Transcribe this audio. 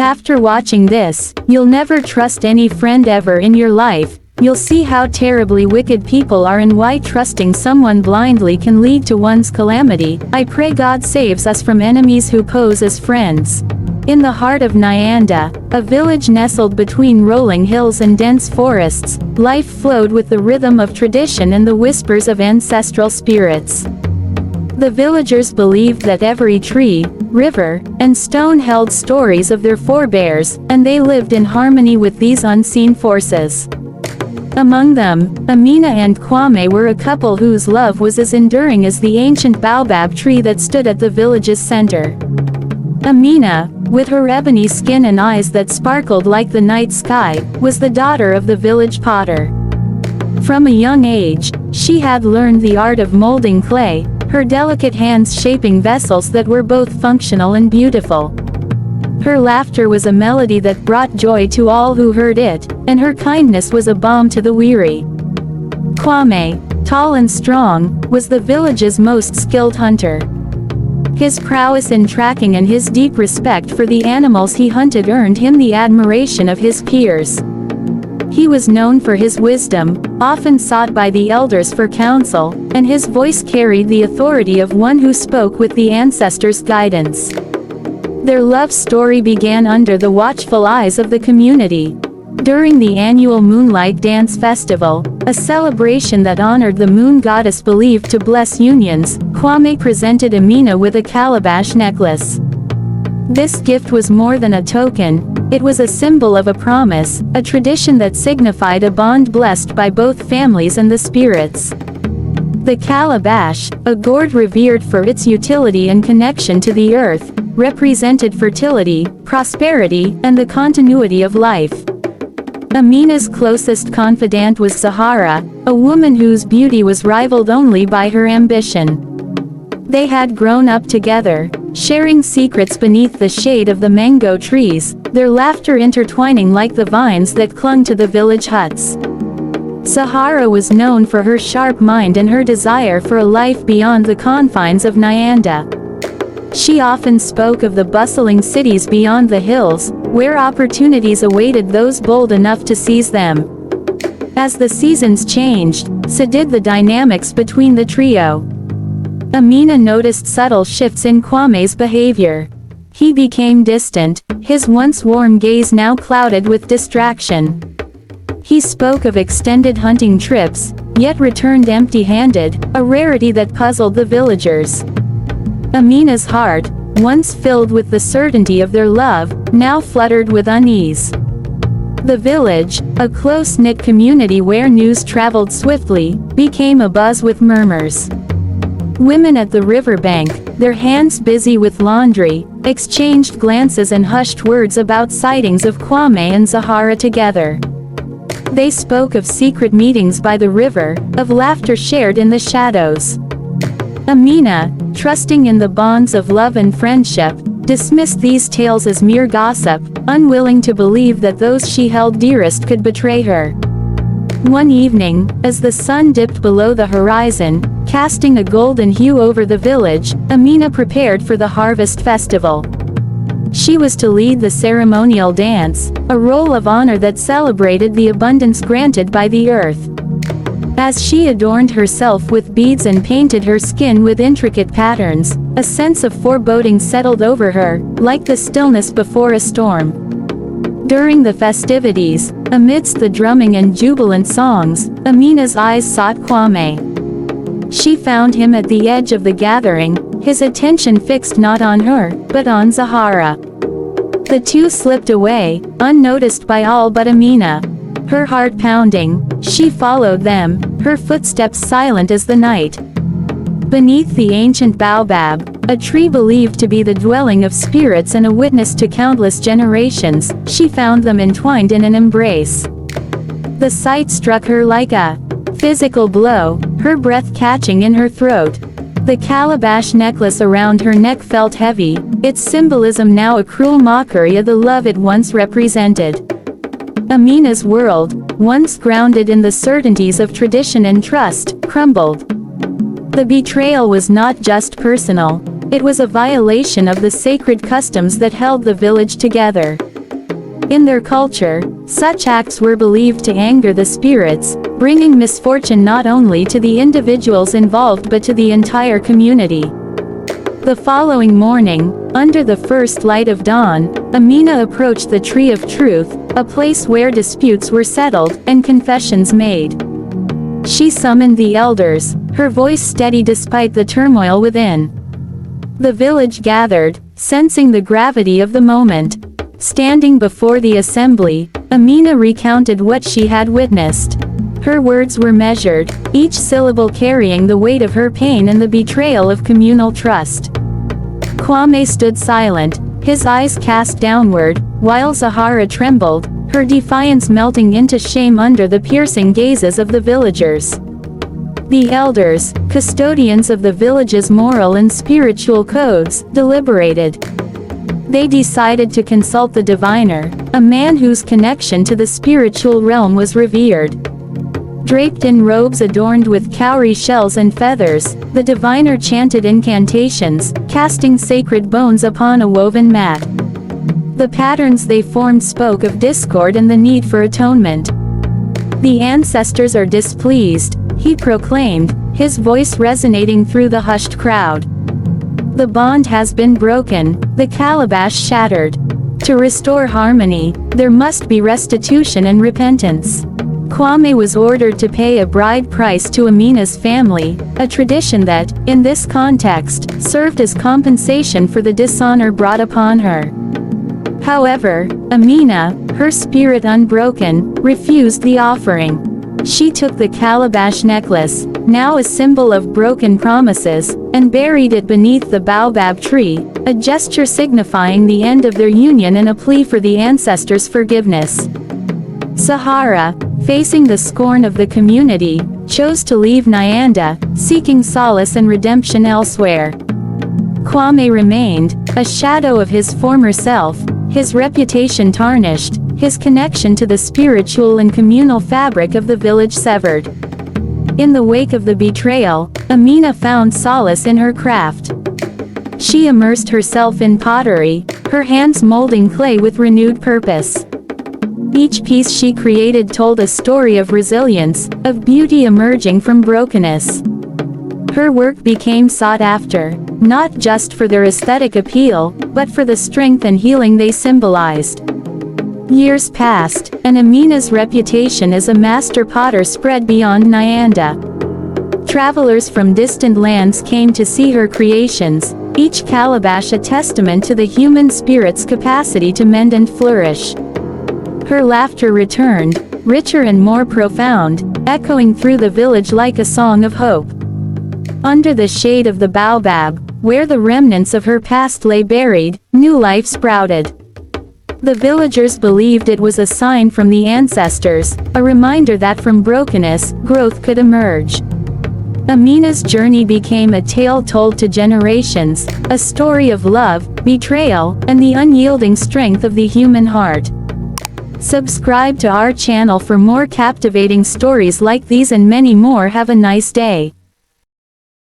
After watching this, you'll never trust any friend ever in your life. You'll see how terribly wicked people are and why trusting someone blindly can lead to one's calamity. I pray God saves us from enemies who pose as friends. In the heart of Nyanda, a village nestled between rolling hills and dense forests, life flowed with the rhythm of tradition and the whispers of ancestral spirits. The villagers believed that every tree, river, and stone held stories of their forebears, and they lived in harmony with these unseen forces. Among them, Amina and Kwame were a couple whose love was as enduring as the ancient baobab tree that stood at the village's center. Amina, with her ebony skin and eyes that sparkled like the night sky, was the daughter of the village potter. From a young age, she had learned the art of molding clay, her delicate hands shaping vessels that were both functional and beautiful. Her laughter was a melody that brought joy to all who heard it, and her kindness was a balm to the weary. Kwame, tall and strong, was the village's most skilled hunter. His prowess in tracking and his deep respect for the animals he hunted earned him the admiration of his peers. He was known for his wisdom, often sought by the elders for counsel, and his voice carried the authority of one who spoke with the ancestors' guidance. Their love story began under the watchful eyes of the community. During the annual Moonlight Dance Festival, a celebration that honored the moon goddess believed to bless unions, Kwame presented Amina with a calabash necklace. This gift was more than a token, it was a symbol of a promise, a tradition that signified a bond blessed by both families and the spirits. The calabash, a gourd revered for its utility and connection to the earth, represented fertility, prosperity, and the continuity of life. Amina's closest confidant was Zahara, a woman whose beauty was rivaled only by her ambition. They had grown up together, sharing secrets beneath the shade of the mango trees, their laughter intertwining like the vines that clung to the village huts. Zahara was known for her sharp mind and her desire for a life beyond the confines of Nyanda. She often spoke of the bustling cities beyond the hills, where opportunities awaited those bold enough to seize them. As the seasons changed, so did the dynamics between the trio. Amina noticed subtle shifts in Kwame's behavior. He became distant, his once warm gaze now clouded with distraction. He spoke of extended hunting trips, yet returned empty-handed, a rarity that puzzled the villagers. Amina's heart, once filled with the certainty of their love, now fluttered with unease. The village, a close-knit community where news traveled swiftly, became abuzz with murmurs. Women at the riverbank, their hands busy with laundry, exchanged glances and hushed words about sightings of Kwame and Zahara together. They spoke of secret meetings by the river, of laughter shared in the shadows. Amina, trusting in the bonds of love and friendship, dismissed these tales as mere gossip, unwilling to believe that those she held dearest could betray her. One evening, as the sun dipped below the horizon, casting a golden hue over the village, Amina prepared for the harvest festival. She was to lead the ceremonial dance, a role of honor that celebrated the abundance granted by the earth. As she adorned herself with beads and painted her skin with intricate patterns, a sense of foreboding settled over her, like the stillness before a storm. During the festivities, amidst the drumming and jubilant songs, Amina's eyes sought Kwame. She found him at the edge of the gathering, his attention fixed not on her, but on Zahara. The two slipped away, unnoticed by all but Amina. Her heart pounding, she followed them, her footsteps silent as the night. Beneath the ancient baobab, a tree believed to be the dwelling of spirits and a witness to countless generations, she found them entwined in an embrace. The sight struck her like a physical blow, her breath catching in her throat. The calabash necklace around her neck felt heavy, its symbolism now a cruel mockery of the love it once represented. Amina's world, once grounded in the certainties of tradition and trust, crumbled. The betrayal was not just personal, it was a violation of the sacred customs that held the village together. In their culture, such acts were believed to anger the spirits, bringing misfortune not only to the individuals involved but to the entire community. The following morning, under the first light of dawn, Amina approached the Tree of Truth, a place where disputes were settled and confessions made. She summoned the elders, her voice steady despite the turmoil within. The village gathered, sensing the gravity of the moment. Standing before the assembly, Amina recounted what she had witnessed. Her words were measured, each syllable carrying the weight of her pain and the betrayal of communal trust. Kwame stood silent, his eyes cast downward, while Zahara trembled, her defiance melting into shame under the piercing gazes of the villagers. The elders, custodians of the village's moral and spiritual codes, deliberated. They decided to consult the diviner, a man whose connection to the spiritual realm was revered. Draped in robes adorned with cowrie shells and feathers, the diviner chanted incantations, casting sacred bones upon a woven mat. The patterns they formed spoke of discord and the need for atonement. "The ancestors are displeased," he proclaimed, his voice resonating through the hushed crowd. "The bond has been broken, the calabash shattered. To restore harmony, there must be restitution and repentance." Kwame was ordered to pay a bride price to Amina's family, a tradition that, in this context, served as compensation for the dishonor brought upon her. However, Amina, her spirit unbroken, refused the offering. She took the calabash necklace, now a symbol of broken promises, and buried it beneath the baobab tree, a gesture signifying the end of their union and a plea for the ancestors' forgiveness. Sahara, facing the scorn of the community, chose to leave Nyanda, seeking solace and redemption elsewhere. Kwame remained, a shadow of his former self, his reputation tarnished, his connection to the spiritual and communal fabric of the village severed. In the wake of the betrayal, Amina found solace in her craft. She immersed herself in pottery, her hands molding clay with renewed purpose. Each piece she created told a story of resilience, of beauty emerging from brokenness. Her work became sought after, not just for their aesthetic appeal, but for the strength and healing they symbolized. Years passed, and Amina's reputation as a master potter spread beyond Nyanda. Travelers from distant lands came to see her creations, each calabash a testament to the human spirit's capacity to mend and flourish. Her laughter returned, richer and more profound, echoing through the village like a song of hope. Under the shade of the baobab, where the remnants of her past lay buried, new life sprouted. The villagers believed it was a sign from the ancestors, a reminder that from brokenness, growth could emerge. Amina's journey became a tale told to generations, a story of love, betrayal, and the unyielding strength of the human heart. Subscribe to our channel for more captivating stories like these and many more. Have a nice day.